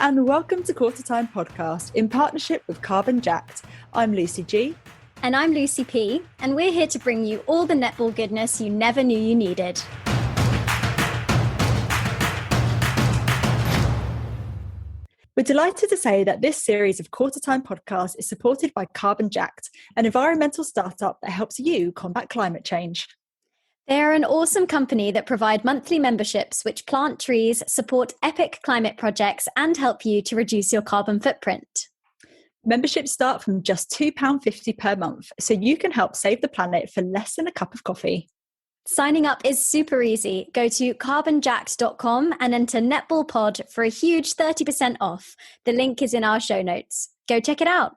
and welcome to Qtr Time podcast in partnership with Carbon Jacked. I'm Lucy G. And I'm Lucy P, and we're here to bring you all the netball goodness you never knew you needed. We're delighted to say that this series of Qtr Time podcasts is supported by Carbon Jacked, an environmental startup that helps you combat climate change. They are an awesome company that provide monthly memberships which plant trees, support epic climate projects, and help you to reduce your carbon footprint. Memberships start from just £2.50 per month, so you can help save the planet for less than a cup of coffee. Signing up is super easy. Go to carbonjacked.com and enter NetballPod for a huge 30% off. The link is in our show notes. Go check it out.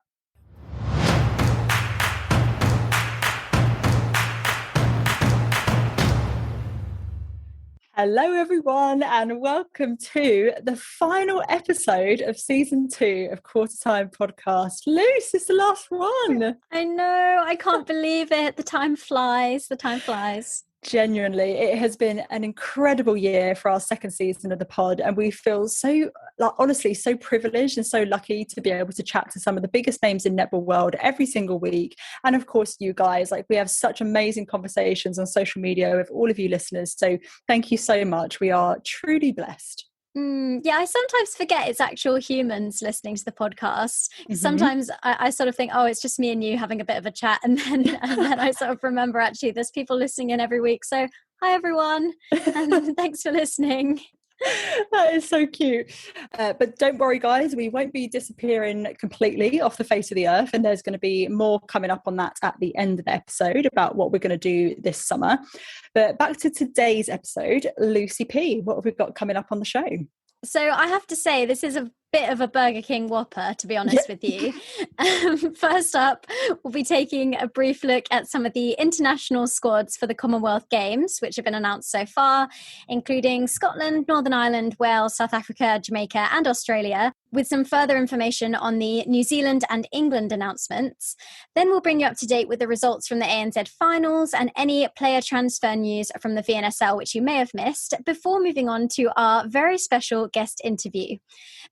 Hello everyone and welcome to the final episode of season 2 of Qtr Time podcast. Luce, it's the last one. I know, I can't believe it. The time flies. Genuinely, it has been an incredible year for our second season of the pod, and we feel so, honestly, so privileged and so lucky to be able to chat to some of the biggest names in netball world every single week. And of course, you guys, we have such amazing conversations on social media with all of you listeners. So thank you so much. We are truly blessed. Yeah, I sometimes forget it's actual humans listening to the podcast. Sometimes I sort of think, oh, it's just me and you having a bit of a chat. And then I sort of remember, actually, there's people listening in every week. So hi, everyone. And thanks for listening. That is so cute. But don't worry, guys, we won't be disappearing completely off the face of the earth. And there's going to be more coming up on that at the end of the episode about what we're going to do this summer. But back to today's episode, Lucy P, what have we got coming up on the show? So I have to say, this is a bit of a Burger King Whopper, to be honest with you. First up, we'll be taking a brief look at some of the international squads for the Commonwealth Games, which have been announced so far, including Scotland, Northern Ireland, Wales, South Africa, Jamaica and Australia, with some further information on the New Zealand and England announcements. Then we'll bring you up to date with the results from the ANZ finals and any player transfer news from the VNSL, which you may have missed, before moving on to our very special guest interview.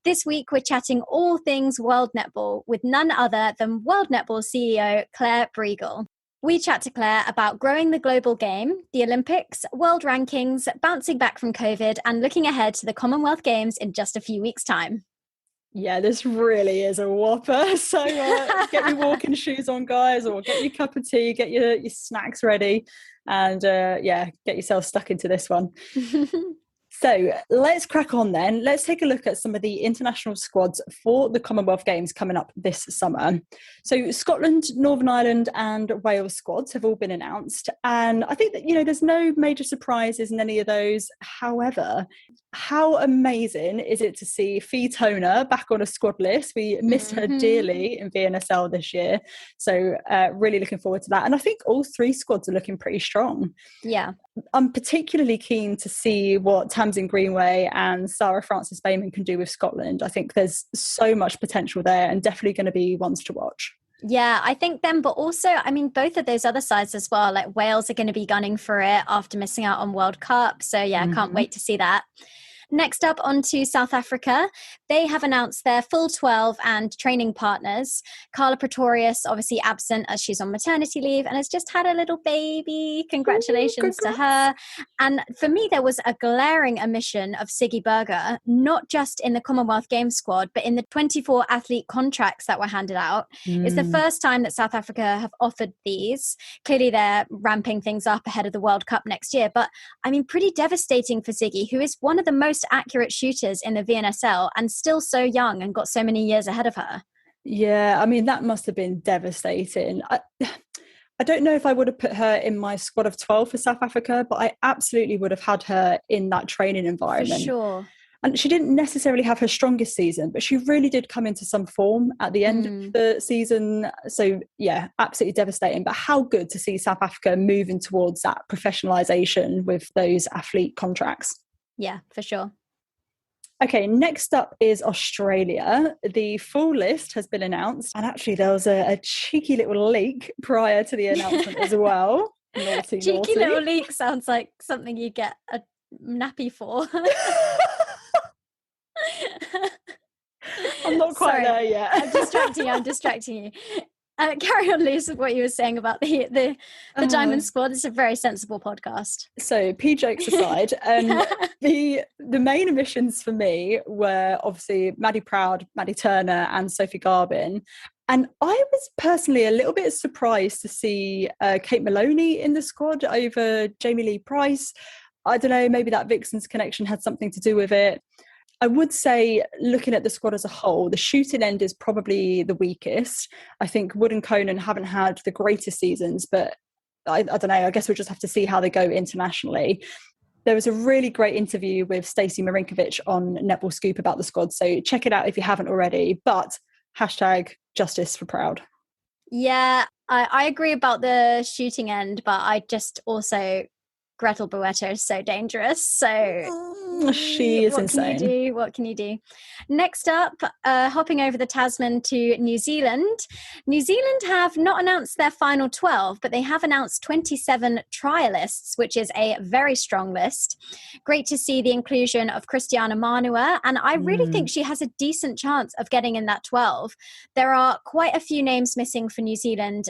This week, we're chatting all things World Netball with none other than World Netball CEO Clare Briegal. We chat to Clare about growing the global game, the Olympics, world rankings, bouncing back from COVID, and looking ahead to the Commonwealth Games in just a few weeks' time. Yeah, this really is a whopper. So get your walking shoes on, guys, or get your cup of tea, get your snacks ready, and get yourself stuck into this one. So let's crack on then. Let's take a look at some of the international squads for the Commonwealth Games coming up this summer. So Scotland, Northern Ireland and Wales squads have all been announced. And I think that, there's no major surprises in any of those. However, how amazing is it to see Fee Toner back on a squad list? We missed her dearly in VNSL this year. So really looking forward to that. And I think all three squads are looking pretty strong. Yeah. I'm particularly keen to see what Tamsin Greenway and Sarah Francis Bayman can do with Scotland. I think there's so much potential there and definitely going to be ones to watch. Yeah, I think them, but also, both of those other sides as well, like Wales are going to be gunning for it after missing out on World Cup. So yeah, I can't wait to see that. Next up, on to South Africa. They have announced their full 12 and training partners. Carla Pretorius, obviously absent as she's on maternity leave and has just had a little baby. Congratulations to her. And for me, there was a glaring omission of Siggy Berger, not just in the Commonwealth Games squad, but in the 24 athlete contracts that were handed out. It's the first time that South Africa have offered these. Clearly, they're ramping things up ahead of the World Cup next year. But pretty devastating for Siggy, who is one of the most accurate shooters in the VNSL and still so young and got so many years ahead of her. Yeah, that must have been devastating. I don't know if I would have put her in my squad of 12 for South Africa, but I absolutely would have had her in that training environment. For sure. And she didn't necessarily have her strongest season, but she really did come into some form at the end of the season. So yeah, absolutely devastating. But how good to see South Africa moving towards that professionalisation with those athlete contracts. Yeah, for sure. Okay, next up is Australia. The full list has been announced. And actually, there was a cheeky little leak prior to the announcement as well. Naughty. Little leak sounds like something you get a nappy for. I'm not quite there yet. I'm distracting you. Carry on, Luce, with what you were saying about the Diamond Squad. It's a very sensible podcast. So, jokes aside, the main omissions for me were obviously Maddie Proud, Maddie Turner, and Sophie Garbin. And I was personally a little bit surprised to see Kate Maloney in the squad over Jamie Lee Price. I don't know, maybe that Vixens connection had something to do with it. I would say, looking at the squad as a whole, the shooting end is probably the weakest. I think Wood and Conan haven't had the greatest seasons, but I don't know, I guess we'll just have to see how they go internationally. There was a really great interview with Stacey Marinkovic on Netball Scoop about the squad, so check it out if you haven't already. But #justice for Proud. Yeah, I agree about the shooting end, but I just also... Gretel Bueta is so dangerous. So she is insane. What can you do? Next up, hopping over the Tasman to New Zealand. New Zealand have not announced their final 12, but they have announced 27 trialists, which is a very strong list. Great to see the inclusion of Christiana Manua, and I really think she has a decent chance of getting in that 12. There are quite a few names missing for New Zealand,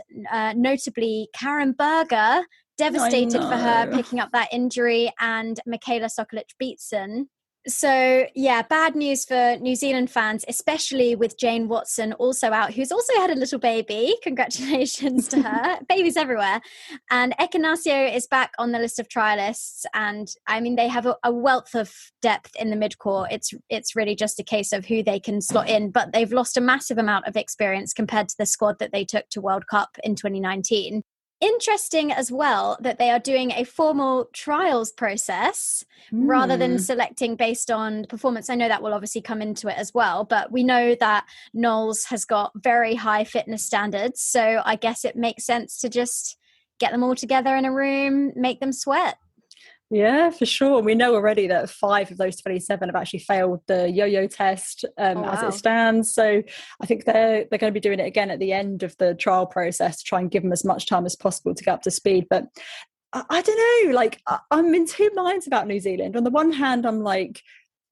notably Karen Berger, devastated for her picking up that injury, and Michaela Sokolic-Beatson. So, yeah, bad news for New Zealand fans, especially with Jane Watson also out, who's also had a little baby. Congratulations to her. Babies everywhere. And Ekenasio is back on the list of trialists. And, I mean, they have a wealth of depth in the mid-court. It's really just a case of who they can slot in. But they've lost a massive amount of experience compared to the squad that they took to World Cup in 2019. Interesting as well that they are doing a formal trials process rather than selecting based on performance. I know that will obviously come into it as well, but we know that Knowles has got very high fitness standards. So I guess it makes sense to just get them all together in a room, make them sweat. Yeah, for sure. We know already that 5 of those 27 have actually failed the yo-yo test as it stands. So I think they're going to be doing it again at the end of the trial process to try and give them as much time as possible to get up to speed. But I don't know, like I'm in two minds about New Zealand. On the one hand, I'm like,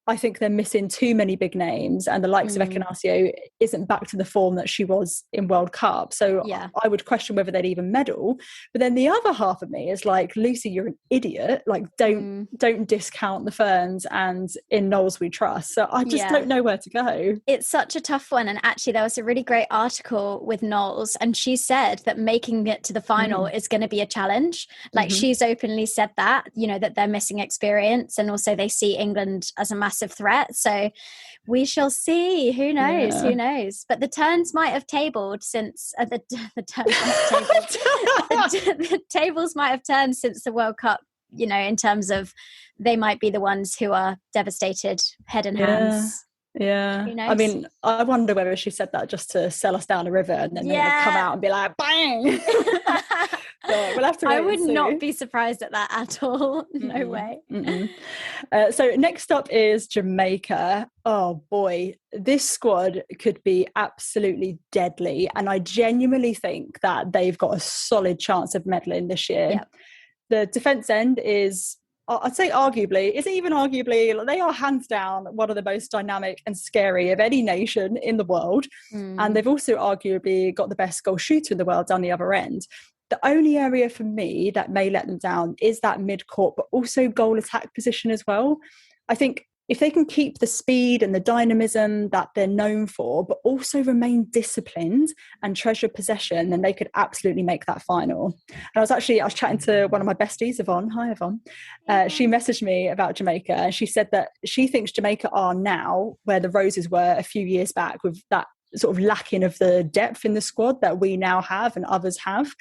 I think they're missing too many big names, and the likes of Ekenasio isn't back to the form that she was in World Cup. So I would question whether they'd even medal. But then the other half of me is like, Lucy, you're an idiot. Like, don't discount the Ferns, and in Knowles we trust. So I just don't know where to go. It's such a tough one. And actually, there was a really great article with Knowles, and she said that making it to the final is going to be a challenge. Like she's openly said that, you know, that they're missing experience, and also they see England as a massive threat. So we shall see. Who knows? Who knows? But the turns might have tabled since the tables might have turned since the World Cup. You know, in terms of they might be the ones who are devastated, head and hands. Yeah. I mean, I wonder whether she said that just to sell us down a river, and then they would come out and be like, bang. But we'll have to wait. I would not be surprised at that at all. No way. So next up is Jamaica. Oh boy, this squad could be absolutely deadly, and I genuinely think that they've got a solid chance of medaling this year. The defence end is, I'd say arguably, isn't even arguably, they are hands down one of the most dynamic and scary of any nation in the world. And they've also arguably got the best goal shooter in the world down the other end. The only area for me that may let them down is that mid-court, but also goal attack position as well. I think if they can keep the speed and the dynamism that they're known for, but also remain disciplined and treasure possession, then they could absolutely make that final. And I was chatting to one of my besties, Yvonne. Hi, Yvonne. She messaged me about Jamaica, and she said that she thinks Jamaica are now where the Roses were a few years back, with that sort of lacking of the depth in the squad that we now have and others have.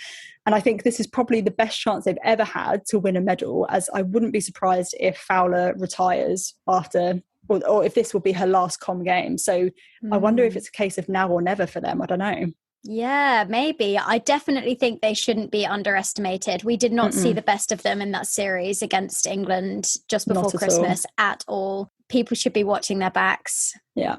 And I think this is probably the best chance they've ever had to win a medal, as I wouldn't be surprised if Fowler retires after, or if this will be her last Com game. So I wonder if it's a case of now or never for them. I don't know. Yeah, maybe. I definitely think they shouldn't be underestimated. We did not see the best of them in that series against England just before Christmas at all. People should be watching their backs. Yeah.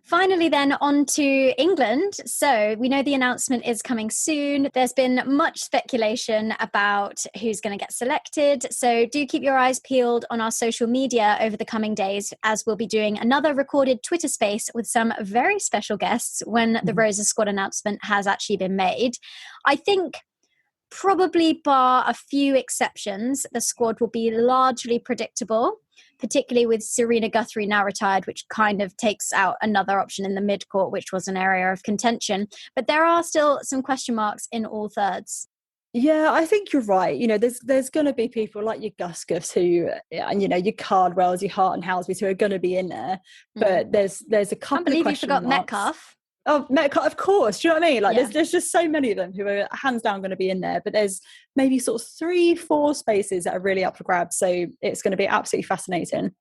Finally, then on to England. So we know the announcement is coming soon. There's been much speculation about who's going to get selected. So do keep your eyes peeled on our social media over the coming days, as we'll be doing another recorded Twitter space with some very special guests when the Roses squad announcement has actually been made. I think probably bar a few exceptions, the squad will be largely predictable, particularly with Serena Guthrie now retired, which kind of takes out another option in the mid-court, which was an area of contention. But there are still some question marks in all thirds. Yeah, I think you're right. There's going to be people like your Guscus who, and your Cardwells, your Hart and Housebys who are going to be in there. But there's a couple. Can't believe of you forgot marks. Metcalf. Oh, Metcalf, of course. Do you know what I mean? There's just so many of them who are hands down going to be in there. But there's maybe sort of 3-4 spaces that are really up for grabs. So it's going to be absolutely fascinating.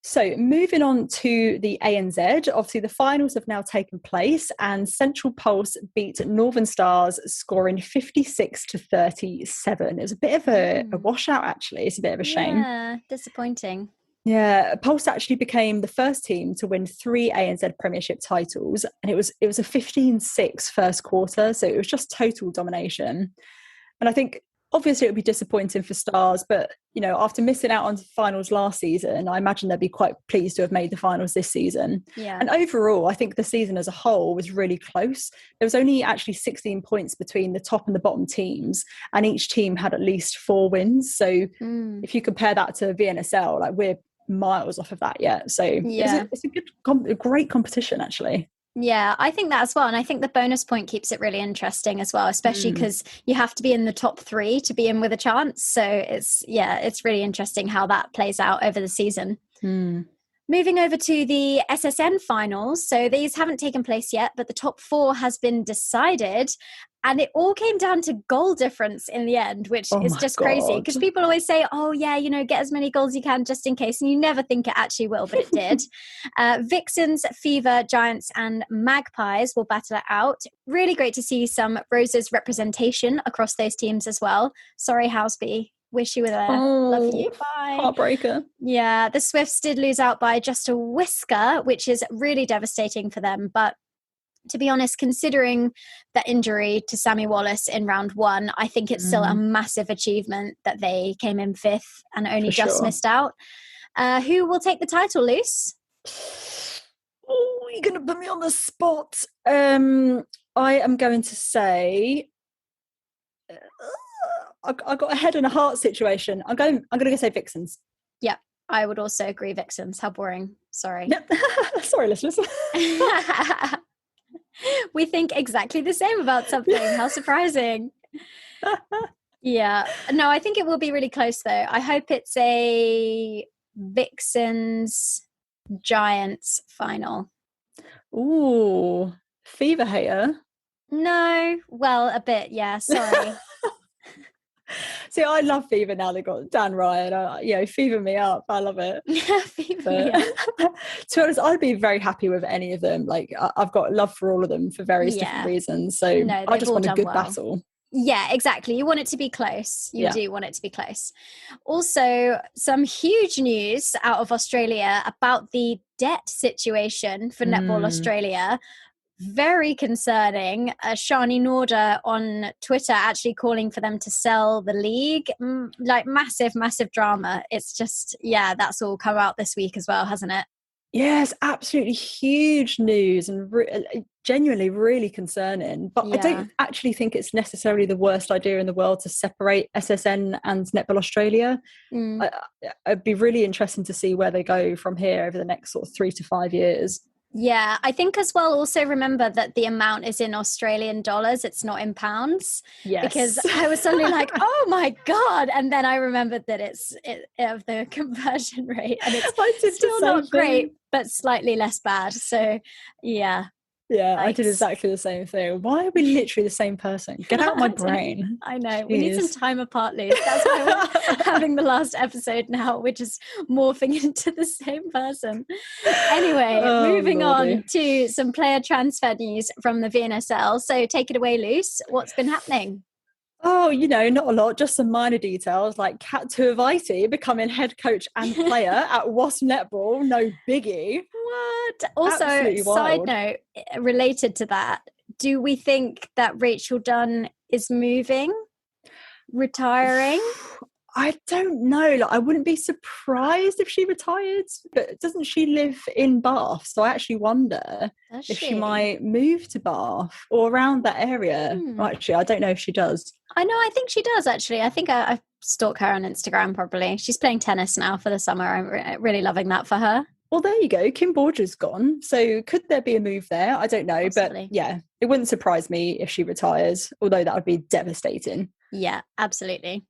So moving on to the ANZ, obviously the finals have now taken place and Central Pulse beat Northern Stars, scoring 56-37. It was a bit of a washout, actually. It's a bit of a shame. Yeah, disappointing. Yeah, Pulse actually became the first team to win 3 ANZ Premiership titles, and it was a 15-6 first quarter, so it was just total domination. And I think obviously it would be disappointing for Stars, but after missing out on the finals last season, I imagine they'd be quite pleased to have made the finals this season. Yeah. And overall, I think the season as a whole was really close. There was only actually 16 points between the top and the bottom teams, and each team had at least 4 wins. So if you compare that to VNSL, we're miles off of that yet. So it's a great competition, actually. Yeah, I think that as well. And I think the bonus point keeps it really interesting as well, especially because you have to be in the top 3 to be in with a chance. So it's really interesting how that plays out over the season. Moving over to the SSN finals. So these haven't taken place yet, but the top 4 has been decided. And it all came down to goal difference in the end, which is just crazy. Because people always say, oh, yeah, get as many goals as you can just in case. And you never think it actually will, but it did. Vixens, Fever, Giants and Magpies will battle it out. Really great to see some Roses representation across those teams as well. Sorry, Houseby. Wish you were there. Love you. Bye. Heartbreaker. Yeah, the Swifts did lose out by just a whisker, which is really devastating for them. But to be honest, considering that injury to Sammy Wallace in round 1, I think it's still a massive achievement that they came in 5th and only just missed out. Who will take the title, Luce? Oh, you're going to put me on the spot. I am going to say... I got a head and a heart situation. I'm going to say Vixens. Yeah, I would also agree Vixens. How boring. Sorry. Yep. Sorry, listeners. We think exactly the same about something. How surprising. Yeah. No, I think it will be really close though. I hope it's a Vixens Giants final. Ooh, Fever hater. No, well, a bit, yeah, sorry. See, I love Fever now. They've got Dan Ryan. Fever me up. I love it. Fever me up. To be honest, I'd be very happy with any of them. I've got love for all of them for various different reasons. So I just want a good battle. Yeah, exactly. You want it to be close. You do want it to be close. Also, some huge news out of Australia about the debt situation for Netball Australia. Very concerning. Shani Norda on Twitter actually calling for them to sell the league. Massive drama. It's just, that's all come out this week as well, hasn't it? Yes, absolutely huge news and genuinely really concerning. But I don't actually think it's necessarily the worst idea in the world to separate SSN and Netball Australia. It'd be really interesting to see where they go from here over the next sort of 3 to 5 years. Yeah, I think as well, also remember that the amount is in Australian dollars. It's not in pounds. Yes. Because I was suddenly like, oh my God. And then I remembered that it's of the conversion rate. And it's still not great, but slightly less bad. So, yeah. Yeah, I did exactly the same thing. Why are we literally the same person? Get out of my brain. I know. Jeez. We need some time apart, Liz. That's why we're having the last episode now. We're just morphing into the same person. Anyway, moving on to some player transfer news from the VNSL. So take it away, Luce. What's been happening? Oh, not a lot, just some minor details like Qtr becoming head coach and player at Wasp Netball. No biggie. What? Also, Absolutely side wild. note related to that, do we think that Rachel Dunn is moving, retiring? I don't know. Like, I wouldn't be surprised if she retired, but doesn't she live in Bath? So I actually wonder if she might move to Bath or around that area. Well, actually, I don't know if she does. I think she does, actually. I think I stalk her on Instagram, probably. She's playing tennis now for the summer. I'm really loving that for her. Well, there you go. Kim Borger's gone. So could there be a move there? I don't know. Possibly. But yeah, it wouldn't surprise me if she retires, although that would be devastating. Yeah, absolutely.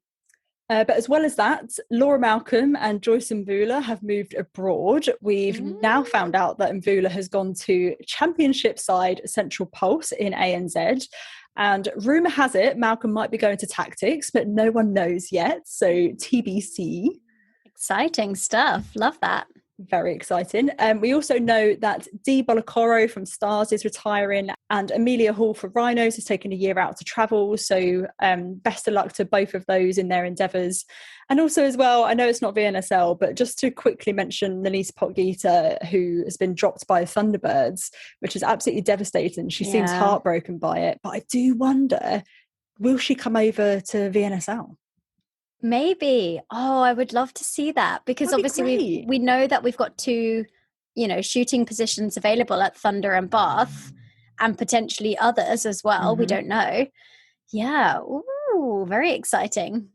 But as well as that, Laura Malcolm and Joyce Mvula have moved abroad. We've now found out that Mvula has gone to championship side Central Pulse in ANZ. And rumour has it Malcolm might be going to tactics, but no one knows yet. So TBC. Exciting stuff. Love that. Very exciting. We also know that Dee Bolokoro from Stars is retiring, and Amelia Hall for Rhinos has taken a year out to travel. So best of luck to both of those in their endeavours. And also as well, I know it's not VNSL, but just to quickly mention Nelise Potgieter, who has been dropped by Thunderbirds, which is absolutely devastating. She seems heartbroken by it. But I do wonder, will she come over to VNSL? Maybe. Oh, I would love to see that, because obviously we know that we've got two, shooting positions available at Thunder and Bath, and potentially others as well. We don't know. Yeah. Ooh, very exciting.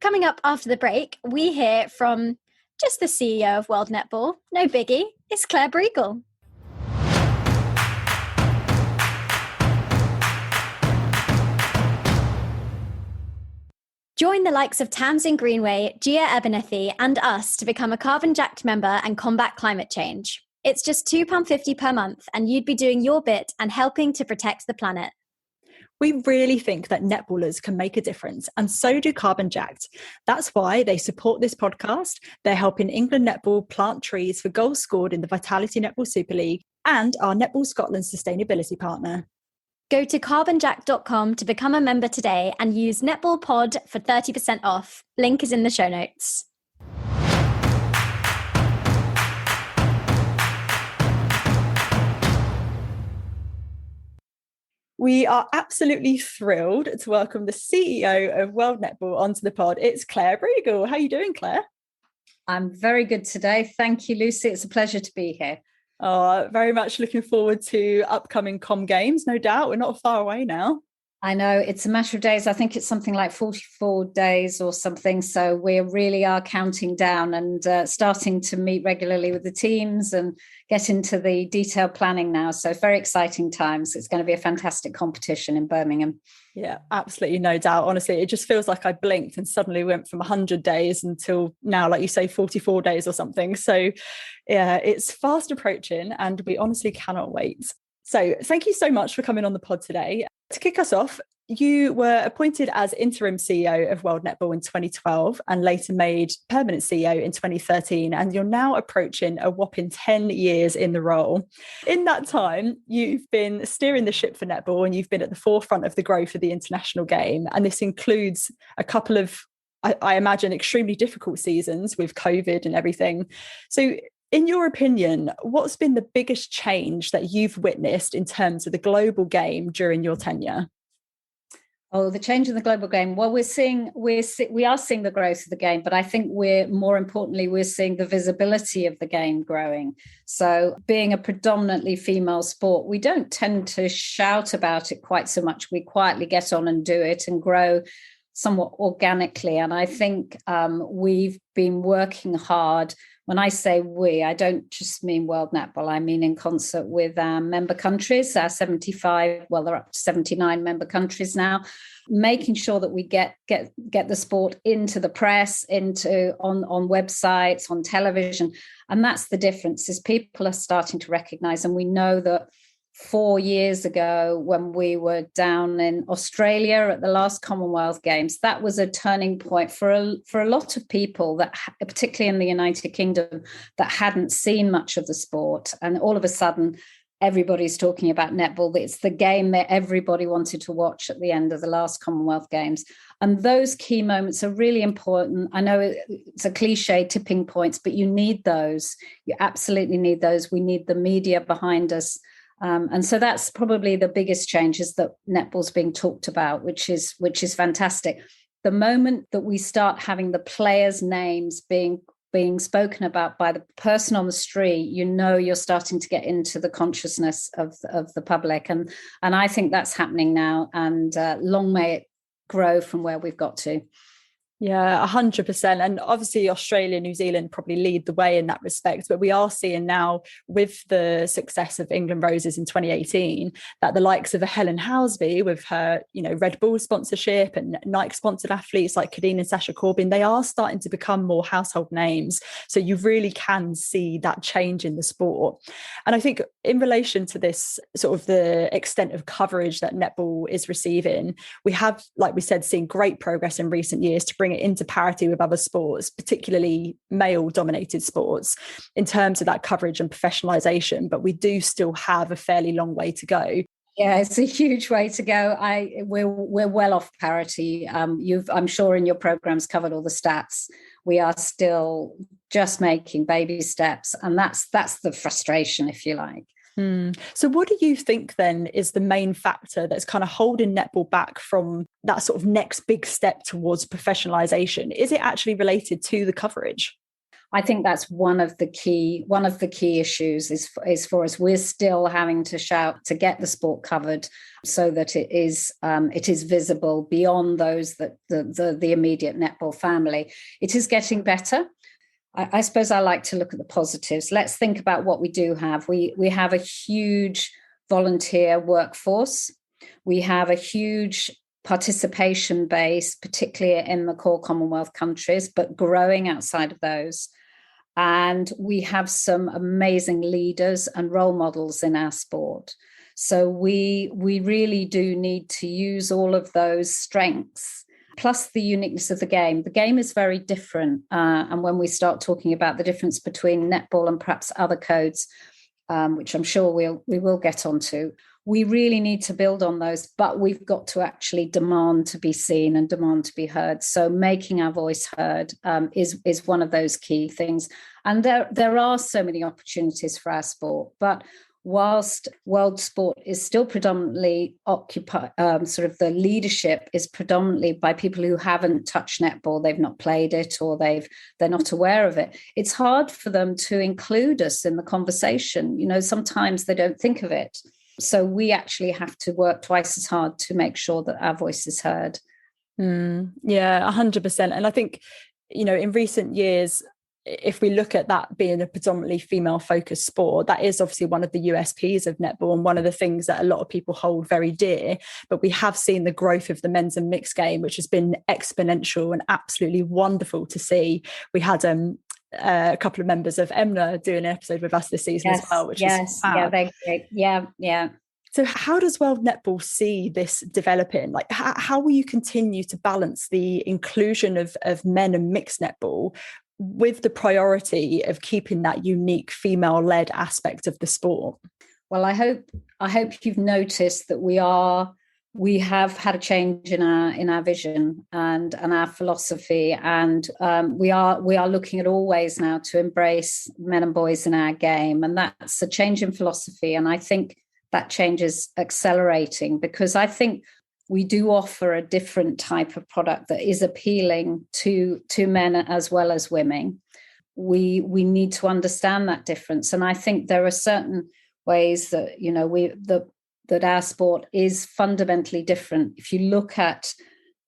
Coming up after the break, we hear from just the CEO of World Netball. No biggie. It's Clare Briegal. Join the likes of Tamsin Greenway, Gia Abernethy, and us to become a Carbon Jacked member and combat climate change. It's just £2.50 per month, and you'd be doing your bit and helping to protect the planet. We really think that netballers can make a difference, and so do Carbon Jacked. That's why they support this podcast. They're helping England Netball plant trees for goals scored in the Vitality Netball Super League, and are Netball Scotland's sustainability partner. Go to carbonjack.com to become a member today and use NetballPod for 30% off. Link is in the show notes. We are absolutely thrilled to welcome the CEO of World Netball onto the pod. It's Clare Briegal. How are you doing, Clare? I'm very good today. Thank you, Lucy. It's a pleasure to be here. Very much looking forward to upcoming Com Games, no doubt. We're not far away now. I know it's a matter of days. I think it's something like 44 days or something. So we really are counting down and starting to meet regularly with the teams and get into the detailed planning now. So very exciting times. It's going to be a fantastic competition in Birmingham. Yeah, absolutely. No doubt. Honestly, it just feels like I blinked and suddenly went from 100 days until now, like you say, 44 days or something. So yeah, it's fast approaching and we honestly cannot wait. So thank you so much for coming on the pod today. To kick us off, you were appointed as interim CEO of World Netball in 2012 and later made permanent CEO in 2013. And you're now approaching a whopping 10 years in the role. In that time, you've been steering the ship for netball and you've been at the forefront of the growth of the international game. And this includes a couple of, I imagine, extremely difficult seasons with COVID and everything. So in your opinion, what's been the biggest change that you've witnessed in terms of the global game during your tenure? Oh, the change in the global game. Well, we are seeing the growth of the game, but I think we're seeing the visibility of the game growing. So being a predominantly female sport, we don't tend to shout about it quite so much. We quietly get on and do it and grow somewhat organically. And I think we've been working hard. When I say we, I don't just mean World Netball. I mean in concert with our member countries, our 75, well, they're up to 79 member countries now, making sure that we get the sport into the press, on websites, on television. And that's the difference, is people are starting to recognize. And we know that 4 years ago, when we were down in Australia at the last Commonwealth Games, that was a turning point for a lot of people, that particularly in the United Kingdom, that hadn't seen much of the sport. And all of a sudden, everybody's talking about netball. It's the game that everybody wanted to watch at the end of the last Commonwealth Games. And those key moments are really important. I know it's a cliche, tipping points, but you need those. You absolutely need those. We need the media behind us. And so that's probably the biggest change, is that netball's being talked about, which is fantastic. The moment that we start having the players' names being spoken about by the person on the street, you're starting to get into the consciousness of the public. And I think that's happening now. And long may it grow from where we've got to. Yeah, 100%. And obviously Australia, New Zealand probably lead the way in that respect. But we are seeing now, with the success of England Roses in 2018, that the likes of a Helen Housby, with her, Red Bull sponsorship and Nike sponsored athletes like Kadeen and Sasha Corbin, they are starting to become more household names. So you really can see that change in the sport. And I think in relation to this, sort of the extent of coverage that netball is receiving, we have, like we said, seen great progress in recent years to bring it into parity with other sports, particularly male-dominated sports, in terms of that coverage and professionalisation. But we do still have a fairly long way to go. Yeah, it's a huge way to go. We're well off parity. I'm sure in your program's covered all the stats. We are still just making baby steps, and that's the frustration, if you like. So what do you think then is the main factor that's kind of holding netball back from that sort of next big step towards professionalisation? Is it actually related to the coverage? I think that's one of the key issues is for us. We're still having to shout to get the sport covered so that it is visible beyond those that the immediate netball family. It is getting better. I suppose I like to look at the positives. Let's think about what we do have. We have a huge volunteer workforce. We have a huge participation base, particularly in the core Commonwealth countries, but growing outside of those. And we have some amazing leaders and role models in our sport. So we really do need to use all of those strengths, plus the uniqueness of the game. The game is very different. And when we start talking about the difference between netball and perhaps other codes, which I'm sure we will get onto, we really need to build on those, but we've got to actually demand to be seen and demand to be heard. So making our voice heard is one of those key things. And there are so many opportunities for our sport, but whilst world sport is still predominantly occupied, sort of the leadership is predominantly by people who haven't touched netball, they've not played it, or they're not aware of it. It's hard for them to include us in the conversation. Sometimes they don't think of it. So we actually have to work twice as hard to make sure that our voice is heard. Yeah, 100%. And I think, in recent years, if we look at that being a predominantly female-focused sport, that is obviously one of the USPs of netball and one of the things that a lot of people hold very dear. But we have seen the growth of the men's and mixed game, which has been exponential and absolutely wonderful to see. We had a couple of members of EMNA doing an episode with us this season as well, which is fab. Yeah, they're great. Yeah. So how does World Netball see this developing? Like, how will you continue to balance the inclusion of men and mixed netball with the priority of keeping that unique female-led aspect of the sport? Well, I hope you've noticed that we have had a change in our vision and our philosophy, and we are looking at all ways now to embrace men and boys in our game, and that's a change in philosophy. And I think that change is accelerating because I think we do offer a different type of product that is appealing to men as well as women. We need to understand that difference, and I think there are certain ways that that our sport is fundamentally different. If you look at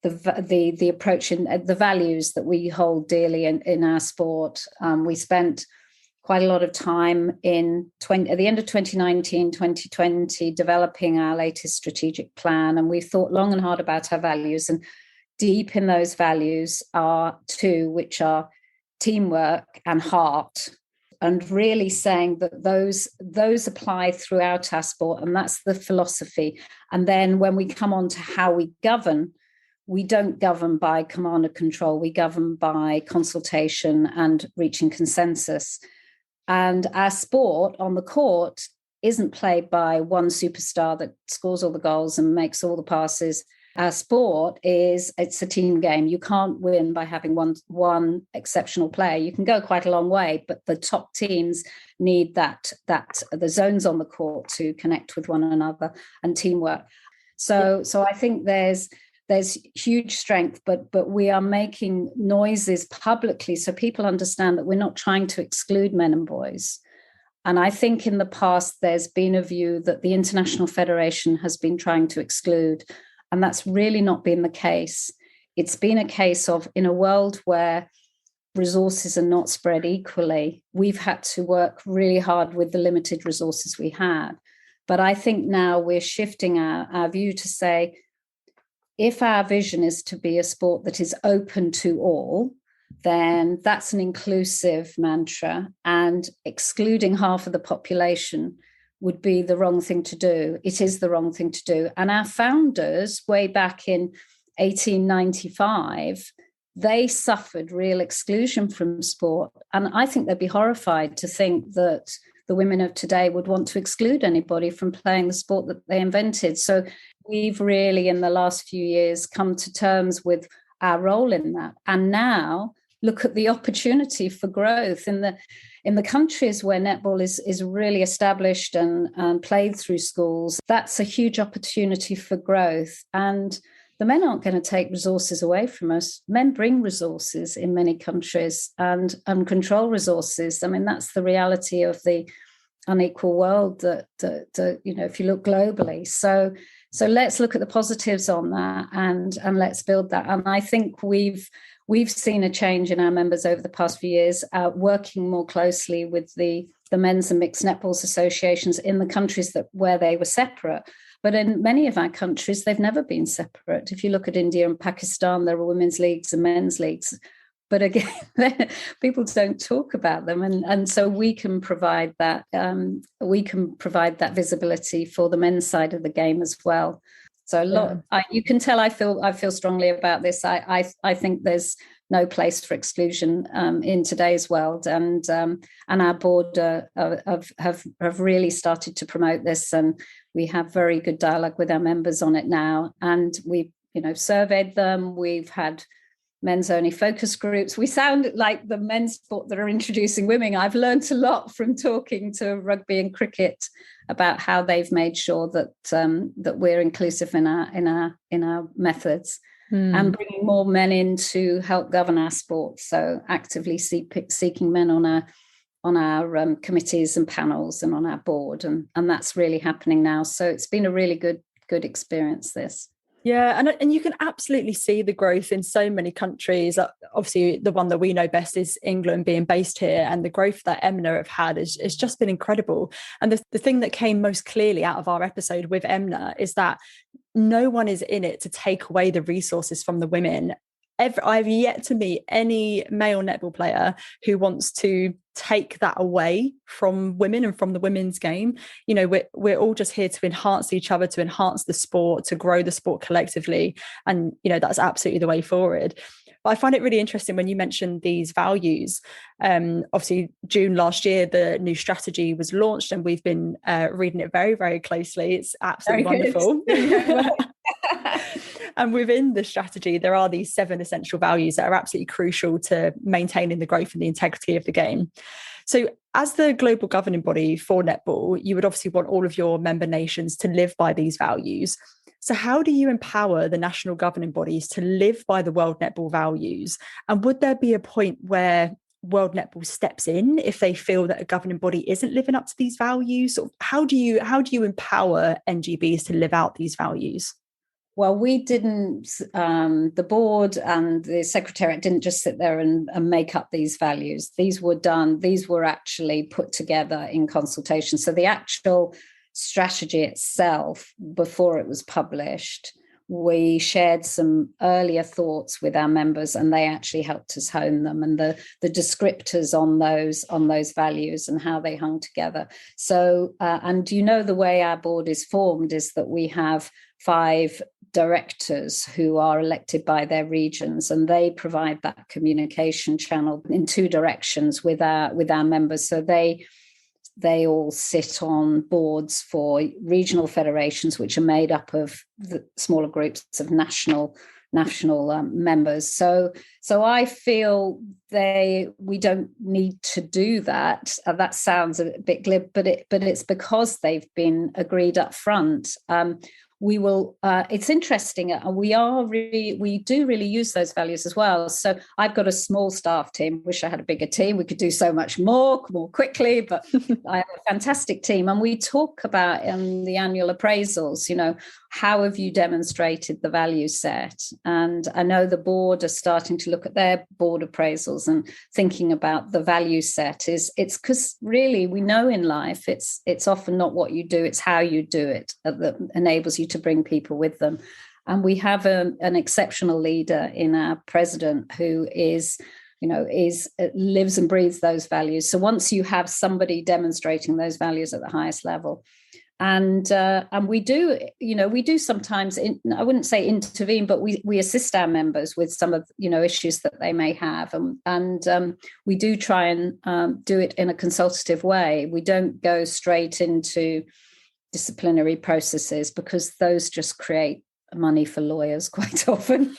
the approach and the values that we hold dearly in our sport, we spent quite a lot of time at the end of 2019, 2020, developing our latest strategic plan. And we thought long and hard about our values. And deep in those values are two, which are teamwork and heart. And really saying that those apply throughout our sport. And that's the philosophy. And then when we come on to how we govern, we don't govern by command and control. We govern by consultation and reaching consensus. And our sport on the court isn't played by one superstar that scores all the goals and makes all the passes. Our sport it's a team game. You can't win by having one exceptional player. You can go quite a long way, but the top teams need that the zones on the court to connect with one another and teamwork. So I think there's huge strength, but we are making noises publicly so people understand that we're not trying to exclude men and boys. And I think in the past there's been a view that the International Federation has been trying to exclude. And that's really not been the case. It's been a case of, in a world where resources are not spread equally, we've had to work really hard with the limited resources we had. But I think now we're shifting our view to say, if our vision is to be a sport that is open to all, then that's an inclusive mantra, and excluding half of the population would be the wrong thing to do. It is the wrong thing to do. And our founders, way back in 1895, they suffered real exclusion from sport. And I think they'd be horrified to think that the women of today would want to exclude anybody from playing the sport that they invented. So we've really, in the last few years, come to terms with our role in that. And now look at the opportunity for growth in the countries where netball is really established and played through schools. That's a huge opportunity for growth. And the men aren't going to take resources away from us. Men bring resources in many countries and control resources. I mean, that's the reality of the unequal world that if you look globally. So let's look at the positives on that and let's build that. And I think we've seen a change in our members over the past few years, working more closely with the men's and mixed netballs associations in the countries where they were separate. But in many of our countries, they've never been separate. If you look at India and Pakistan, there are women's leagues and men's leagues. But again, people don't talk about them. And so we can provide that visibility for the men's side of the game as well. So you can tell I feel strongly about this. I think there's no place for exclusion in today's world, and our board have really started to promote this, and we have very good dialogue with our members on it now. And we've surveyed them. We've had men's only focus groups. We sound like the men's sport that are introducing women. I've learned a lot from talking to rugby and cricket about how they've made sure that we're inclusive in our methods and bringing more men in to help govern our sport. So actively seeking men on our committees and panels and on our board, and that's really happening now. So it's been a really good experience, this. Yeah, and you can absolutely see the growth in so many countries. Obviously, the one that we know best is England, being based here, and the growth that Emna have had is just been incredible. And the thing that came most clearly out of our episode with Emna is that no one is in it to take away the resources from the women. I've yet to meet any male netball player who wants to take that away from women and from the women's game. We're all just here to enhance each other, to enhance the sport, to grow the sport collectively. And, that's absolutely the way forward. But I find it really interesting when you mentioned these values. Obviously, June last year, the new strategy was launched, and we've been reading it very, very closely. It's absolutely wonderful. And within the strategy, there are these 7 essential values that are absolutely crucial to maintaining the growth and the integrity of the game. So as the global governing body for netball, you would obviously want all of your member nations to live by these values. So how do you empower the national governing bodies to live by the World Netball values? And would there be a point where World Netball steps in if they feel that a governing body isn't living up to these values? Or how do you empower NGBs to live out these values? Well, we didn't, the board and the secretariat didn't just sit there and make up these values. These were actually put together in consultation. So the actual strategy itself, before it was published, we shared some earlier thoughts with our members, and they actually helped us hone them, and the descriptors on those values and how they hung together. So, and the way our board is formed is that we have 5 directors who are elected by their regions, and they provide that communication channel in 2 directions with our members. So they they all sit on boards for regional federations, which are made up of the smaller groups of national members. So I feel we don't need to do that. That sounds a bit glib, but it's because they've been agreed up front. We will. It's interesting. We do really use those values as well. So I've got a small staff team. Wish I had a bigger team. We could do so much more quickly. But I have a fantastic team, and we talk about in the annual appraisals. How have you demonstrated the value set? And I know the board are starting to look at their board appraisals and thinking about the value set. It's because really we know in life it's often not what you do, it's how you do it that enables you to bring people with them. And we have an exceptional leader in our president who lives and breathes those values. So once you have somebody demonstrating those values at the highest level, and we do sometimes, I wouldn't say intervene, but we assist our members with some of issues that they may have, and we do try and do it in a consultative way. We don't go straight into disciplinary processes because those just create money for lawyers quite often.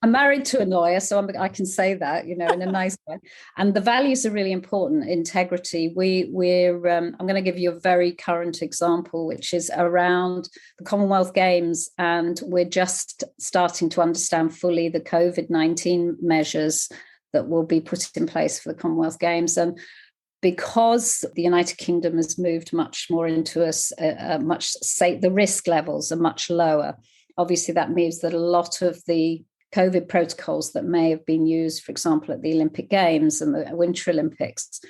I'm married to a lawyer, so I can say that, in a nice way. And the values are really important. Integrity. I'm going to give you a very current example, which is around the Commonwealth Games, and we're just starting to understand fully the COVID-19 measures that will be put in place for the Commonwealth Games. And because the United Kingdom has moved much more into the risk levels are much lower. Obviously, that means that a lot of the COVID protocols that may have been used, for example, at the Olympic Games and the Winter Olympics,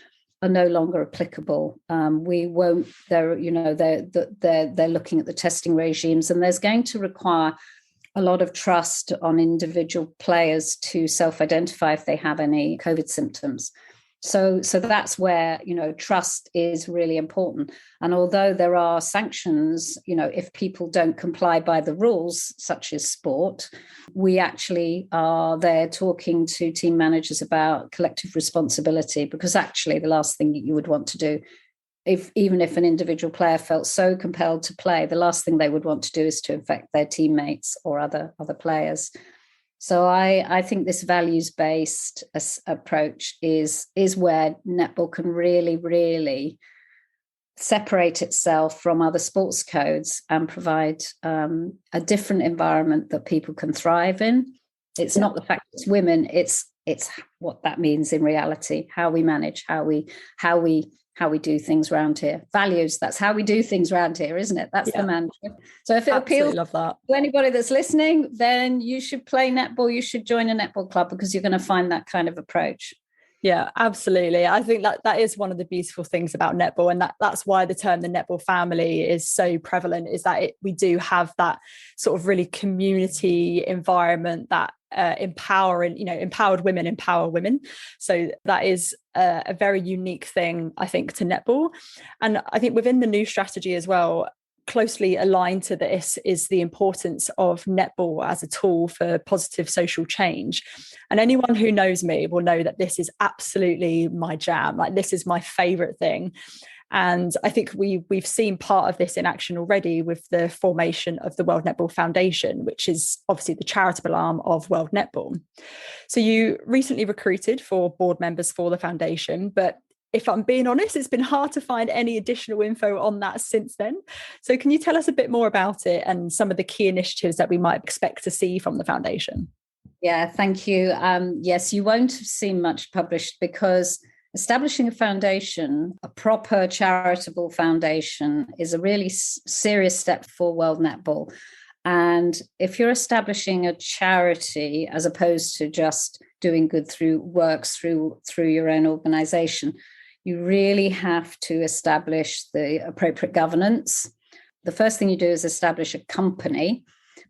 are no longer applicable. We won't. They're looking at the testing regimes, and there's going to require a lot of trust on individual players to self-identify if they have any COVID symptoms. So that's where, trust is really important. And although there are sanctions, if people don't comply by the rules, such as sport, we actually are there talking to team managers about collective responsibility, because actually the last thing you would want to do, even if an individual player felt so compelled to play, the last thing they would want to do is to infect their teammates or other players. So I think this values-based approach is where netball can really, really separate itself from other sports codes and provide a different environment that people can thrive in. It's not the fact it's women; it's what that means in reality. How we manage, how we do things around here. Values, that's how we do things around here, isn't it? That's the mantra. So if it appeals to anybody that's listening, then you should play netball. You should join a netball club, because you're going to find that kind of approach. Yeah, absolutely. I think that is one of the beautiful things about netball, and that's why the term the netball family is so prevalent, is that we do have that sort of really community environment that empowered women empower women. So that is a very unique thing, I think, to netball. And I think within the new strategy as well, closely aligned to this is the importance of netball as a tool for positive social change. And anyone who knows me will know that this is absolutely my jam. Like, this is my favorite thing. And I think we've seen part of this in action already with the formation of the World Netball Foundation, which is obviously the charitable arm of World Netball. So you recently recruited 4 board members for the foundation, but if I'm being honest, it's been hard to find any additional info on that since then. So can you tell us a bit more about it and some of the key initiatives that we might expect to see from the foundation? Yeah, thank you. Yes, you won't have seen much published, because establishing a foundation, a proper charitable foundation, is a really serious step for World Netball. And if you're establishing a charity as opposed to just doing good through your own organization, you really have to establish the appropriate governance. The first thing you do is establish a company,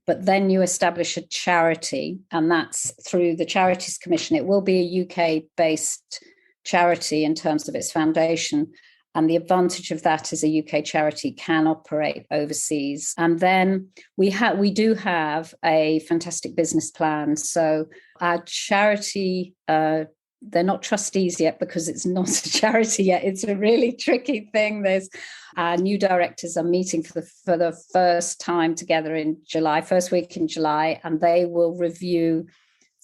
but then you establish a charity, and that's through the Charities Commission. It will be a UK-based charity in terms of its foundation. And the advantage of that is a UK charity can operate overseas. And then we do have a fantastic business plan. So our charity they're not trustees yet because it's not a charity yet. It's a really tricky thing. There's new directors are meeting for the first time together in July, first week in July, and they will review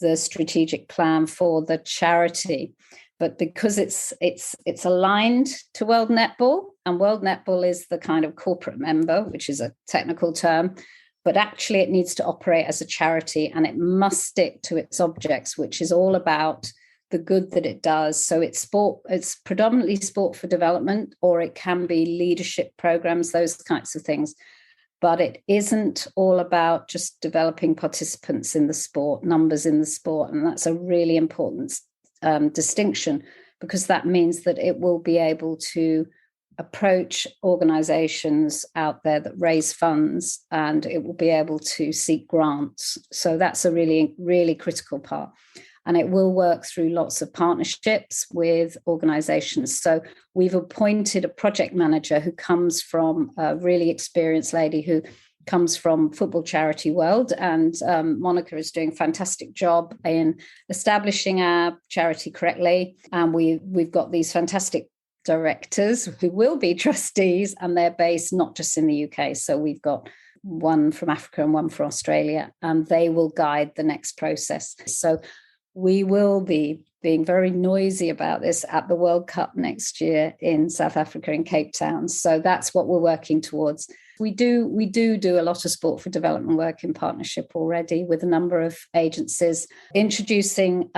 the strategic plan for the charity. But because it's aligned to World Netball, and World Netball is the kind of corporate member, which is a technical term, but actually it needs to operate as a charity, and it must stick to its objects, which is all about the good that it does. So it's predominantly sport for development, or it can be leadership programs, those kinds of things. But it isn't all about just developing participants in the sport, numbers in the sport. And that's a really important distinction, because that means that it will be able to approach organizations out there that raise funds, and it will be able to seek grants. So that's a really, really critical part. And it will work through lots of partnerships with organizations. So we've appointed a project manager who comes from a really experienced lady who comes from football charity world. And Monica is doing a fantastic job in establishing our charity correctly. And we've got these fantastic directors who will be trustees, and they're based not just in the UK. So we've got one from Africa and one from Australia, and they will guide the next process. So we will be being very noisy about this at the World Cup next year in South Africa, in Cape Town. So that's what we're working towards. We do a lot of sport for development work in partnership already with a number of agencies, introducing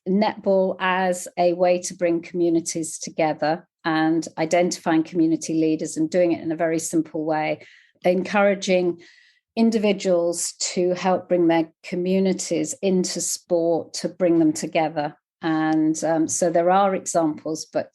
netball as a way to bring communities together and identifying community leaders, and doing it in a very simple way, encouraging individuals to help bring their communities into sport, to bring them together. And so there are examples, but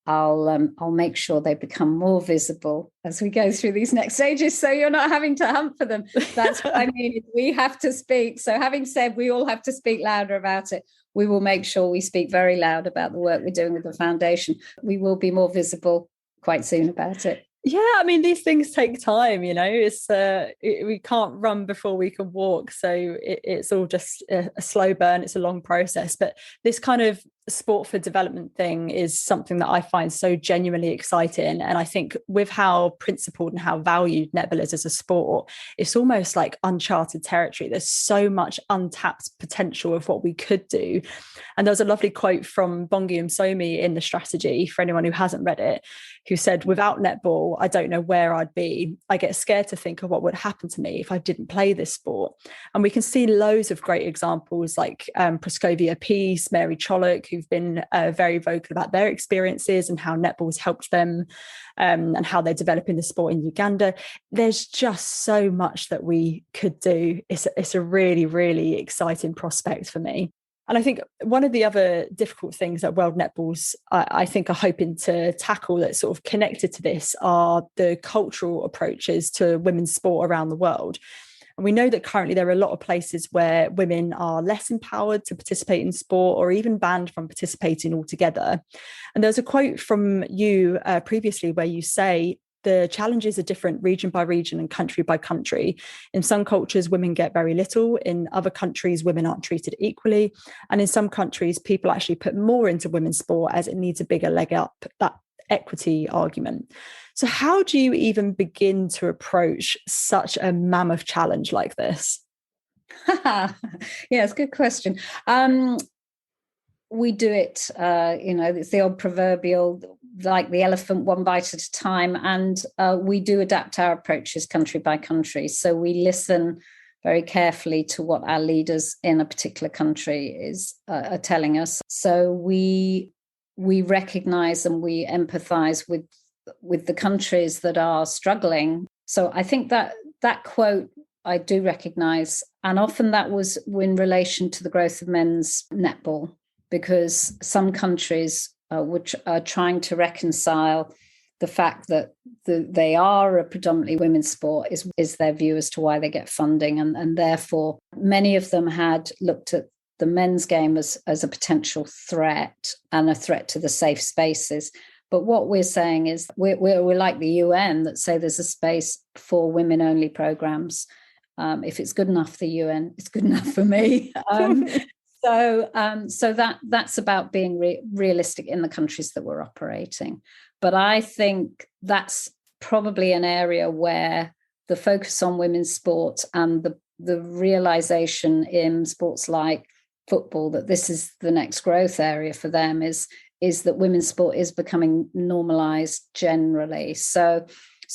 I'll make sure they become more visible as we go through these next stages, so you're not having to hunt for them. That's what I mean. We have to speak. So having said we all have to speak louder about it, we will make sure we speak very loud about the work we're doing with the foundation. We will be more visible quite soon about it. Yeah, I mean, these things take time, it's we can't run before we can walk. So it's all just a slow burn. It's a long process. But this kind of sport for development thing is something that I find so genuinely exciting. And I think with how principled and how valued netball is as a sport, it's almost like uncharted territory. There's so much untapped potential of what we could do. And there's a lovely quote from Bongi Msomi in the strategy, for anyone who hasn't read it, who said, "Without netball, I don't know where I'd be. I get scared to think of what would happen to me if I didn't play this sport." And we can see loads of great examples like Praskovia Peace, Mary Chollock, who've been very vocal about their experiences and how netball's helped them, and how they're developing the sport in Uganda. There's just so much that we could do. It's a really, really exciting prospect for me. And I think one of the other difficult things that World Netballs, I think, are hoping to tackle that's sort of connected to this are the cultural approaches to women's sport around the world. And we know that currently there are a lot of places where women are less empowered to participate in sport, or even banned from participating altogether. And there's a quote from you previously where you say, "The challenges are different region by region and country by country. In some cultures, women get very little. In other countries, women aren't treated equally. And in some countries, people actually put more into women's sport as it needs a bigger leg up," that equity argument. So how do you even begin to approach such a mammoth challenge like this? Yeah, it's a good question. We do it, it's the old proverbial, like the elephant, one bite at a time. And we do adapt our approaches country by country. So we listen very carefully to what our leaders in a particular country are telling us. So we recognize and we empathize with the countries that are struggling. So I think that quote I do recognize. And often that was in relation to the growth of men's netball, because some countries which are trying to reconcile the fact that they are a predominantly women's sport is their view as to why they get funding. And therefore, many of them had looked at the men's game as a potential threat and a threat to the safe spaces. But what we're saying is we're like the UN that say there's a space for women-only programs. If it's good enough for the UN, it's good enough for me. So that's about being realistic in the countries that we're operating. But I think that's probably an area where the focus on women's sport and the realization in sports like football that this is the next growth area for them is that women's sport is becoming normalized generally. So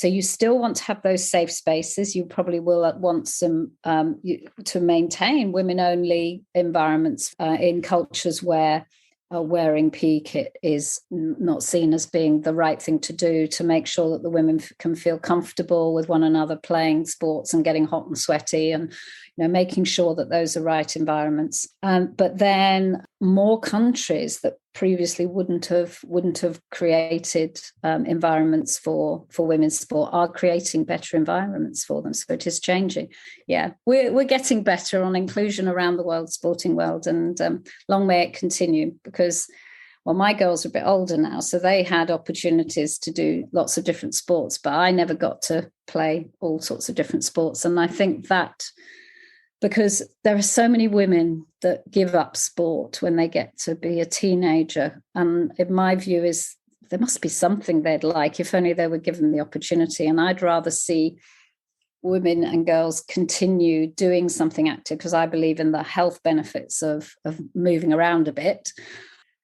you still want to have those safe spaces. You probably will want some to maintain women-only environments in cultures where wearing PE kit is not seen as being the right thing to do, to make sure that the women can feel comfortable with one another playing sports and getting hot and sweaty, and making sure that those are right environments. But then more countries that previously wouldn't have created environments for women's sport are creating better environments for them. So it is changing. Yeah, we're getting better on inclusion around the world, sporting world, and long may it continue, because my girls are a bit older now, so they had opportunities to do lots of different sports, but I never got to play all sorts of different sports. And I think that because there are so many women that give up sport when they get to be a teenager. And in my view is there must be something they'd like, if only they were given the opportunity. And I'd rather see women and girls continue doing something active, because I believe in the health benefits of moving around a bit.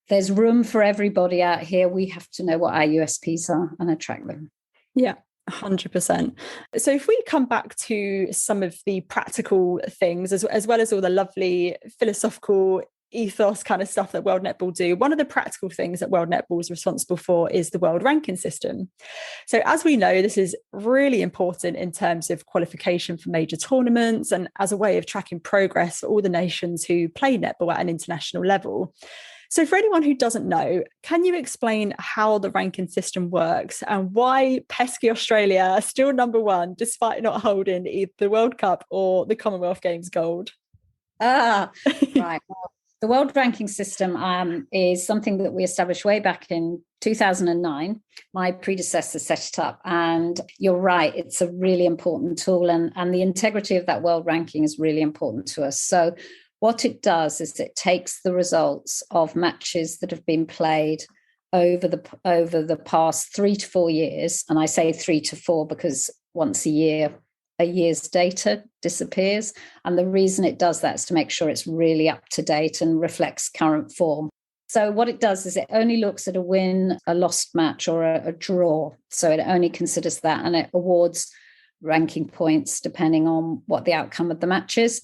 There's room for everybody out here. We have to know what our USPs are and attract them. Yeah. 100%. So if we come back to some of the practical things, as well as all the lovely philosophical ethos kind of stuff that World Netball do, one of the practical things that World Netball is responsible for is the world ranking system. So as we know, this is really important in terms of qualification for major tournaments and as a way of tracking progress for all the nations who play netball at an international level. So for anyone who doesn't know, can you explain how the ranking system works and why pesky Australia are still number one, despite not holding either the World Cup or the Commonwealth Games gold? Right. Well, the world ranking system is something that we established way back in 2009. My predecessor set it up. And you're right, it's a really important tool. And the integrity of that world ranking is really important to us. So what it does is it takes the results of matches that have been played over the past 3 to 4 years, and I say 3 to 4 because once a year's data disappears, and the reason it does that is to make sure it's really up to date and reflects current form. So what it does is it only looks at a win, a lost match, or a draw. So it only considers that, and it awards ranking points depending on what the outcome of the match is.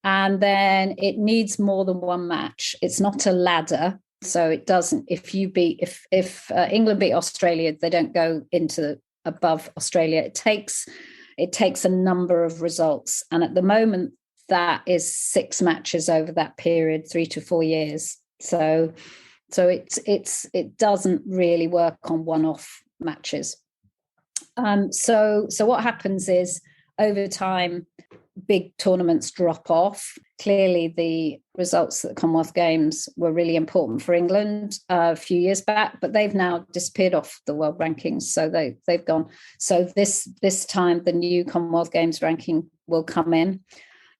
And then it needs more than one match. It's not a ladder. So it doesn't, if England beat Australia, they don't go into above Australia. It takes a number of results. And at the moment, that is 6 matches over that period, 3 to 4 years. So it doesn't really work on one-off matches. So what happens is over time, big tournaments drop off. Clearly, the results at the Commonwealth Games were really important for England a few years back, but they've now disappeared off the world rankings. So they've gone. So this time, the new Commonwealth Games ranking will come in.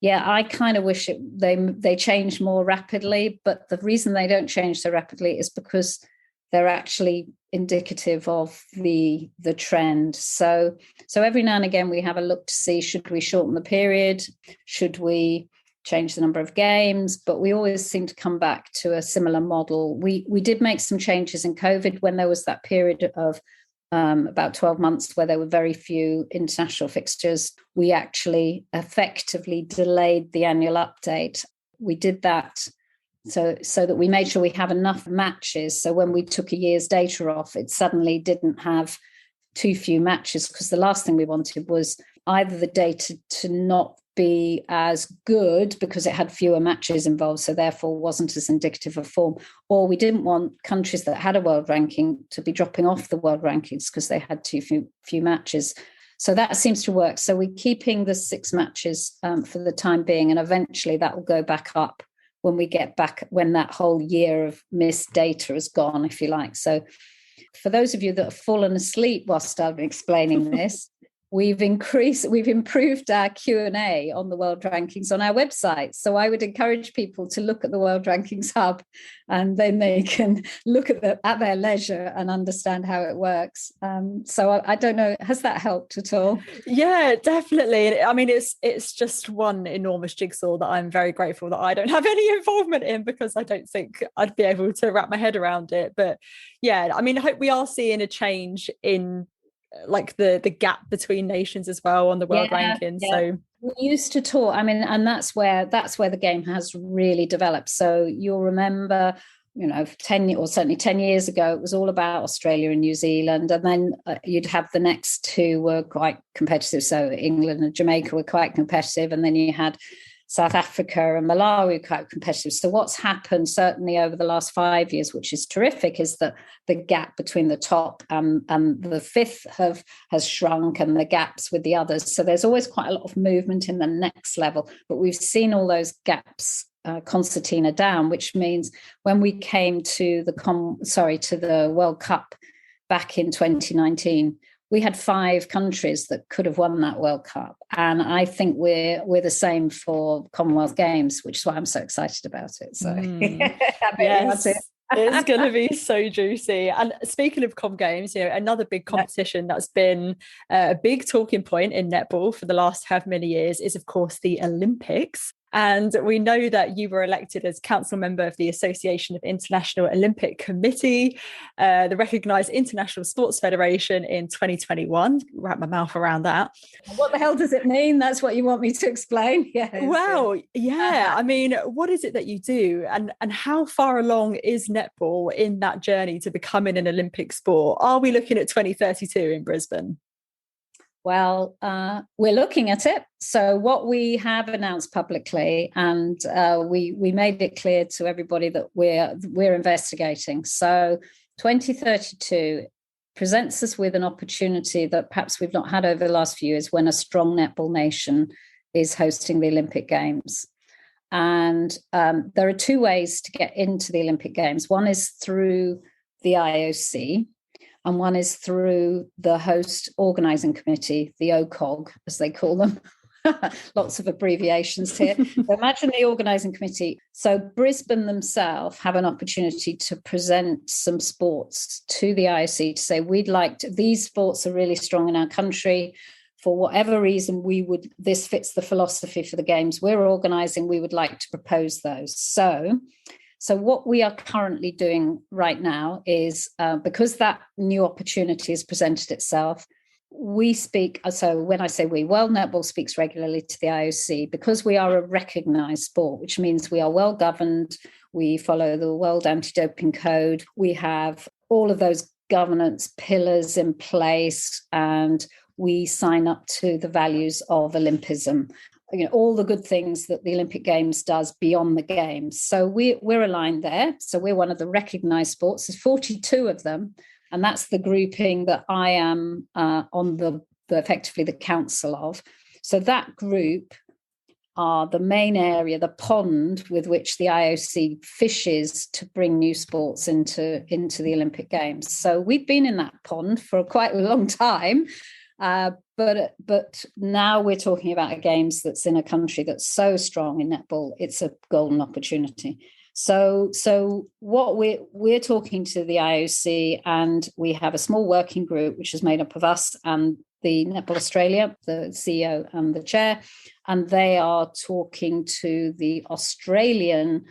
Yeah, I kind of wish they change more rapidly, but the reason they don't change so rapidly is because they're actually indicative of the trend. So every now and again we have a look to see, should we shorten the period? Should we change the number of games? But we always seem to come back to a similar model. We did make some changes in COVID when there was that period of about 12 months where there were very few international fixtures. We actually effectively delayed the annual update. We did that so that we made sure we have enough matches. So when we took a year's data off, it suddenly didn't have too few matches, because the last thing we wanted was either the data to not be as good because it had fewer matches involved, so therefore wasn't as indicative of form, or we didn't want countries that had a world ranking to be dropping off the world rankings because they had too few matches. So that seems to work. So we're keeping the 6 matches for the time being, and eventually that will go back up when we get back, when that whole year of missed data is gone, if you like. So for those of you that have fallen asleep whilst I've been explaining this, we've improved our Q&A on the world rankings on our website. So I would encourage people to look at the World Rankings Hub, and then they can look at their leisure and understand how it works. So I don't know, has that helped at all? Yeah, definitely. I mean, it's just one enormous jigsaw that I'm very grateful that I don't have any involvement in, because I don't think I'd be able to wrap my head around it. But yeah, I mean, I hope we are seeing a change in like the gap between nations as well on the world rankings. Yeah. So we used to talk, I mean, and that's where the game has really developed. So you'll remember, 10 or certainly 10 years ago, it was all about Australia and New Zealand, and then you'd have the next two were quite competitive. So England and Jamaica were quite competitive, and then you had South Africa and Malawi quite competitive. So what's happened certainly over the last 5 years, which is terrific, is that the gap between the top and the fifth has shrunk, and the gaps with the others. So there's always quite a lot of movement in the next level. But we've seen all those gaps concertina down, which means when we came to the World Cup back in 2019, we had 5 countries that could have won that World Cup. And I think we're the same for Commonwealth Games, which is why I'm so excited about it. So yes, it's going to be so juicy. And speaking of Com Games, another big competition that's been a big talking point in netball for the last how many years is, of course, the Olympics. And we know that you were elected as council member of the Association of International Olympic Committee, the recognised International Sports Federation in 2021. Wrap my mouth around that. What the hell does it mean? That's what you want me to explain? Yes. Well, yeah. I mean, what is it that you do, and how far along is netball in that journey to becoming an Olympic sport? Are we looking at 2032 in Brisbane? Well, we're looking at it. So what we have announced publicly, and we made it clear to everybody that we're investigating. So 2032 presents us with an opportunity that perhaps we've not had over the last few years, when a strong netball nation is hosting the Olympic Games. And there are 2 ways to get into the Olympic Games. One is through the IOC, and one is through the host organising committee, the OCOG, as they call them. Lots of abbreviations here. So imagine the organising committee. So Brisbane themselves have an opportunity to present some sports to the IOC to say, these sports are really strong in our country. For whatever reason, this fits the philosophy for the Games we're organising, we would like to propose those. So what we are currently doing right now is, because that new opportunity has presented itself, we speak, so when I say we, World Netball speaks regularly to the IOC, because we are a recognised sport, which means we are well governed, we follow the World Anti-Doping Code, we have all of those governance pillars in place, and we sign up to the values of Olympism. All the good things that the Olympic Games does beyond the Games. So we're aligned there. So we're one of the recognised sports. There's 42 of them, and that's the grouping that I am on effectively the council of. So that group are the main area, the pond with which the IOC fishes to bring new sports into the Olympic Games. So we've been in that pond for quite a long time. But now we're talking about a Games that's in a country that's so strong in netball. It's a golden opportunity. So what we're talking to the IOC, and we have a small working group which is made up of us and the Netball Australia, the CEO and the chair, and they are talking to the Australian,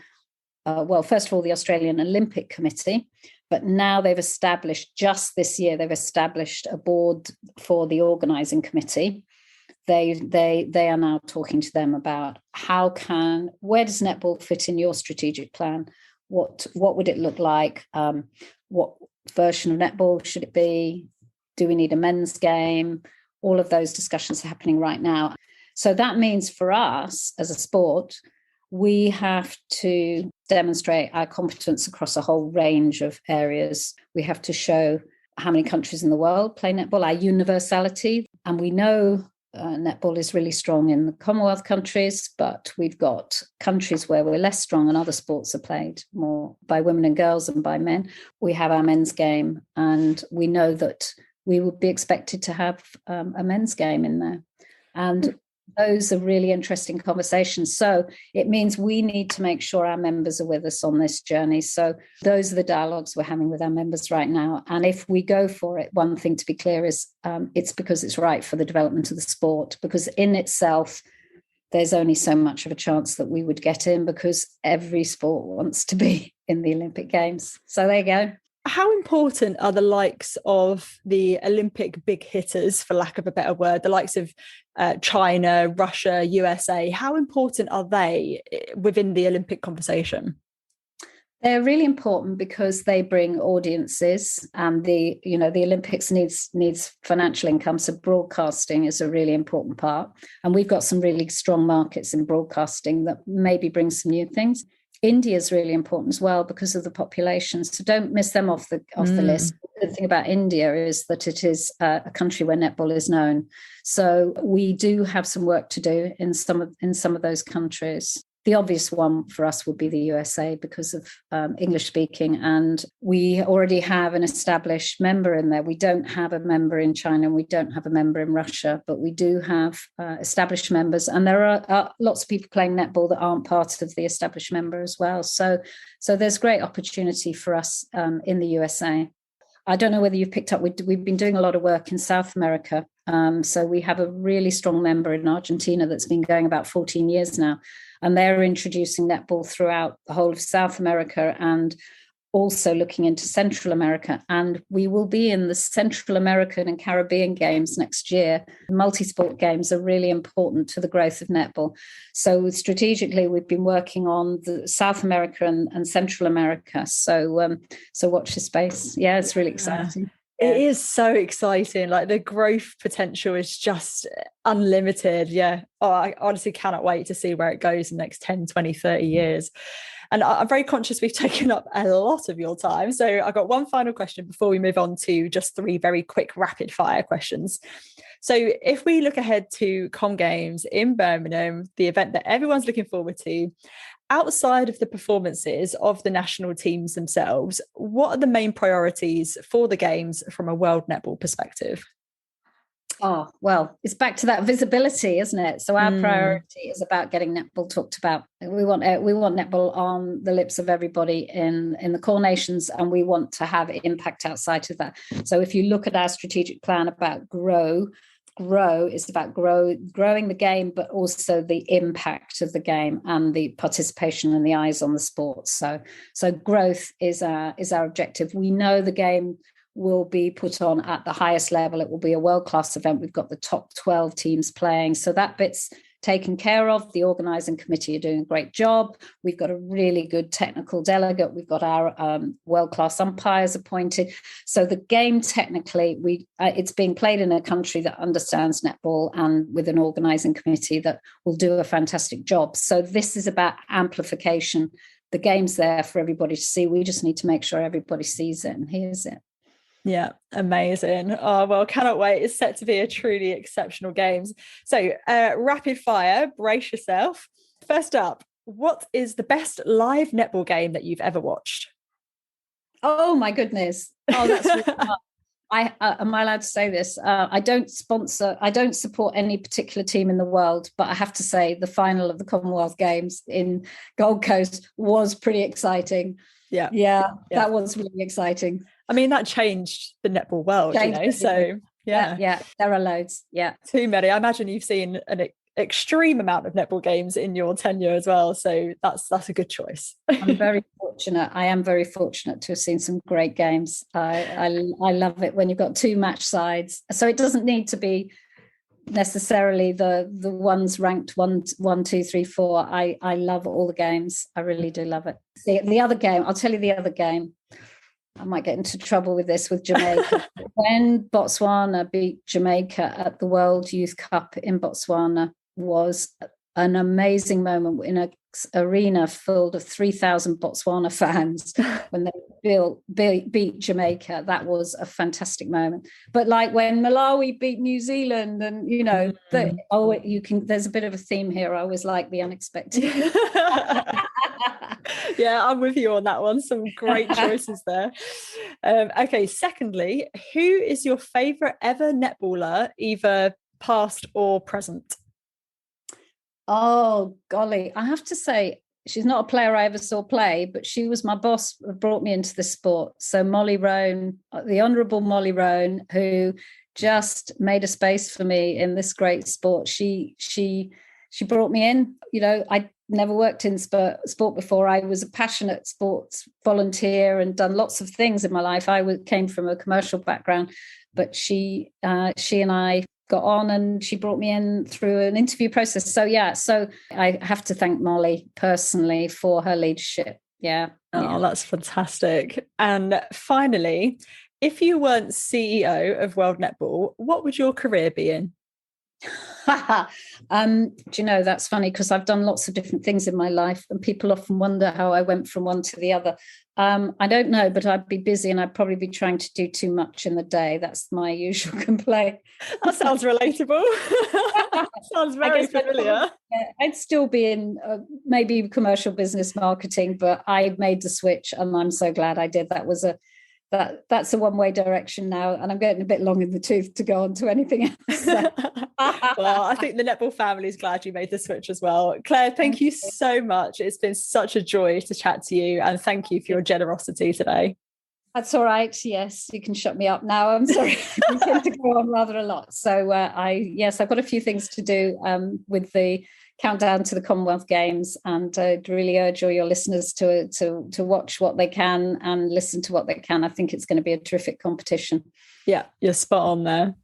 first of all, the Australian Olympic Committee. But now just this year, they've established a board for the organising committee. They are now talking to them about where does netball fit in your strategic plan? What would it look like? What version of netball should it be? Do we need a men's game? All of those discussions are happening right now. So that means for us as a sport, we have to demonstrate our competence across a whole range of areas. We have to show how many countries in the world play netball, our universality. And we know netball is really strong in the Commonwealth countries, but we've got countries where we're less strong and other sports are played more by women and girls than by men. We have our men's game, and we know that we would be expected to have a men's game in there. And those are really interesting conversations. So it means we need to make sure our members are with us on this journey. So those are the dialogues we're having with our members right now. And if we go for it, one thing to be clear is it's because it's right for the development of the sport, because in itself, there's only so much of a chance that we would get in, because every sport wants to be in the Olympic Games. So there you go. How important are the likes of the Olympic big hitters, for lack of a better word, the likes of China, Russia, USA? How important are they within the Olympic conversation? They're really important because they bring audiences, and the Olympics needs financial income. So broadcasting is a really important part. And we've got some really strong markets in broadcasting that maybe bring some new things. India is really important as well because of the population. So don't miss them off the list. The good thing about India is that it is a country where netball is known. So we do have some work to do in some of those countries. The obvious one for us would be the USA because of English speaking, and we already have an established member in there. We don't have a member in China, and we don't have a member in Russia, but we do have established members, and there are lots of people playing netball that aren't part of the established member as well. So there's great opportunity for us in the USA. I don't know whether you've picked up, we've been doing a lot of work in South America. So we have a really strong member in Argentina that's been going about 14 years now. And they're introducing netball throughout the whole of South America and also looking into Central America. And we will be in the Central American and Caribbean Games next year. Multi-sport games are really important to the growth of netball. So strategically, we've been working on the South America and Central America. So watch the space. Yeah, it's really exciting. It is so exciting. Like the growth potential is just unlimited. Yeah. Oh, I honestly cannot wait to see where it goes in the next 10, 20, 30 years. And I'm very conscious we've taken up a lot of your time. So I've got one final question before we move on to just 3 very quick rapid fire questions. So if we look ahead to Com Games in Birmingham, the event that everyone's looking forward to, outside of the performances of the national teams themselves, what are the main priorities for the Games from a World Netball perspective? Oh, well, it's back to that visibility, isn't it? So our priority is about getting netball talked about. We want netball on the lips of everybody in the core nations, and we want to have impact outside of that. So if you look at our strategic plan about grow is about growing the game, but also the impact of the game and the participation and the eyes on the sport. So growth is our objective. We know the game will be put on at the highest level. It will be a world-class event. We've got the top 12 teams playing. So that bit's taken care of. The organising committee are doing a great job. We've got a really good technical delegate. We've got our world-class umpires appointed. So the game technically, it's being played in a country that understands netball and with an organising committee that will do a fantastic job. So this is about amplification. The game's there for everybody to see. We just need to make sure everybody sees it and hears it. Yeah, amazing. Oh, well, cannot wait. It's set to be a truly exceptional Games. So rapid fire, brace yourself. First up, what is the best live netball game that you've ever watched? Oh, my goodness. Oh, that's really hard. Am I allowed to say this? I don't support any particular team in the world, but I have to say the final of the Commonwealth Games in Gold Coast was pretty exciting. Yeah, that was really exciting. I mean, that changed the netball world, so yeah, there are loads. Yeah. Too many. I imagine you've seen an extreme amount of netball games in your tenure as well. So that's a good choice. I'm very fortunate. I am very fortunate to have seen some great games. I love it when you've got 2 match sides. So it doesn't need to be necessarily the ones ranked 1, 2, 3, 4. I love all the games. I really do love it. The other game, I'll tell you the other game. I might get into trouble with this with Jamaica. When Botswana beat Jamaica at the World Youth Cup in Botswana was an amazing moment in a arena full of 3,000 Botswana fans when they beat Jamaica. That was a fantastic moment. But like when Malawi beat New Zealand, and there's a bit of a theme here. I always like the unexpected. Yeah, I'm with you on that one. Some great choices there. Okay, secondly, who is your favourite ever netballer, either past or present? Oh, golly. I have to say, she's not a player I ever saw play, but she was my boss who brought me into the sport. So Molly Roan, the Honourable Molly Roan, who just made a space for me in this great sport. She brought me in. I never worked in sport before. I was a passionate sports volunteer and done lots of things in my life. I came from a commercial background, but she and I got on, and she brought me in through an interview process. So I have to thank Molly personally for her leadership. That's fantastic. And finally, if you weren't CEO of World Netball, what would your career be in? Do you know, that's funny because I've done lots of different things in my life, and people often wonder how I went from one to the other. I don't know, but I'd be busy, and I'd probably be trying to do too much in the day. That's my usual complaint. That sounds relatable. Sounds very familiar. I'd still be in maybe commercial business marketing, but I made the switch, and I'm so glad I did. That's a one-way direction now, and I'm getting a bit long in the tooth to go on to anything else. So. Well, I think the netball family is glad you made the switch as well. Claire, thank you so much. It's been such a joy to chat to you, and thank you for your generosity today. That's all right. Yes, you can shut me up now. I'm sorry. I tend to go on rather a lot. So I've got a few things to do with the countdown to the Commonwealth Games, and I'd really urge all your listeners to watch what they can and listen to what they can. I think it's going to be a terrific competition. Yeah, you're spot on there.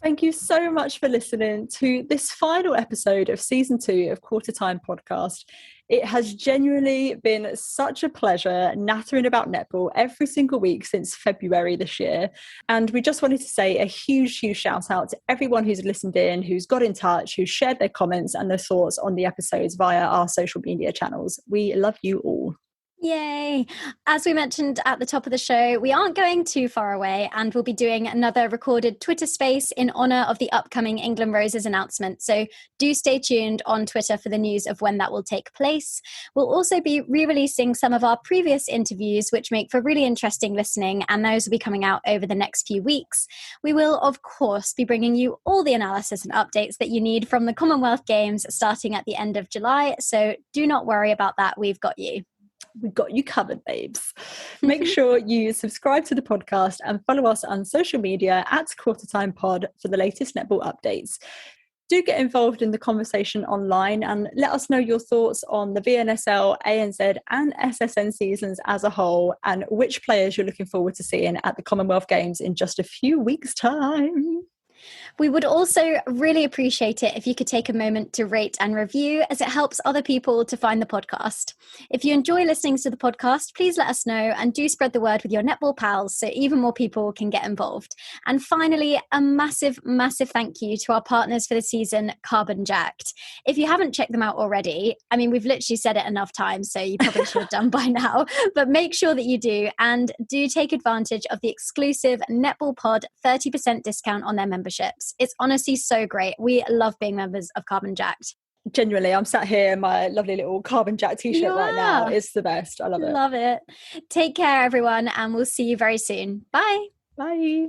Thank you so much for listening to this final episode of season 2 of Qtr Time podcast. It has genuinely been such a pleasure nattering about netball every single week since February this year. And we just wanted to say a huge, huge shout out to everyone who's listened in, who's got in touch, who's shared their comments and their thoughts on the episodes via our social media channels. We love you all. Yay! As we mentioned at the top of the show, we aren't going too far away, and we'll be doing another recorded Twitter space in honour of the upcoming England Roses announcement. So do stay tuned on Twitter for the news of when that will take place. We'll also be re-releasing some of our previous interviews, which make for really interesting listening, and those will be coming out over the next few weeks. We will, of course, be bringing you all the analysis and updates that you need from the Commonwealth Games starting at the end of July. So do not worry about that. We've got you. We've got you covered, babes. Make sure you subscribe to the podcast and follow us on social media at Qtr Time Pod for the latest netball updates. Do get involved in the conversation online and let us know your thoughts on the VNSL, ANZ and SSN seasons as a whole, and which players you're looking forward to seeing at the Commonwealth Games in just a few weeks' time. We would also really appreciate it if you could take a moment to rate and review, as it helps other people to find the podcast. If you enjoy listening to the podcast, please let us know, and do spread the word with your netball pals so even more people can get involved. And finally, a massive, massive thank you to our partners for the season, Carbon Jacked. If you haven't checked them out already, I mean, we've literally said it enough times, so you probably should have done by now, but make sure that you do, and do take advantage of the exclusive Netball Pod 30% discount on their memberships. It's honestly so great. We love being members of Carbon Jacked. Genuinely, I'm sat here in my lovely little Carbon Jack t-shirt right now. It's the best. I love it. Love it. Take care, everyone, and we'll see you very soon. Bye. Bye.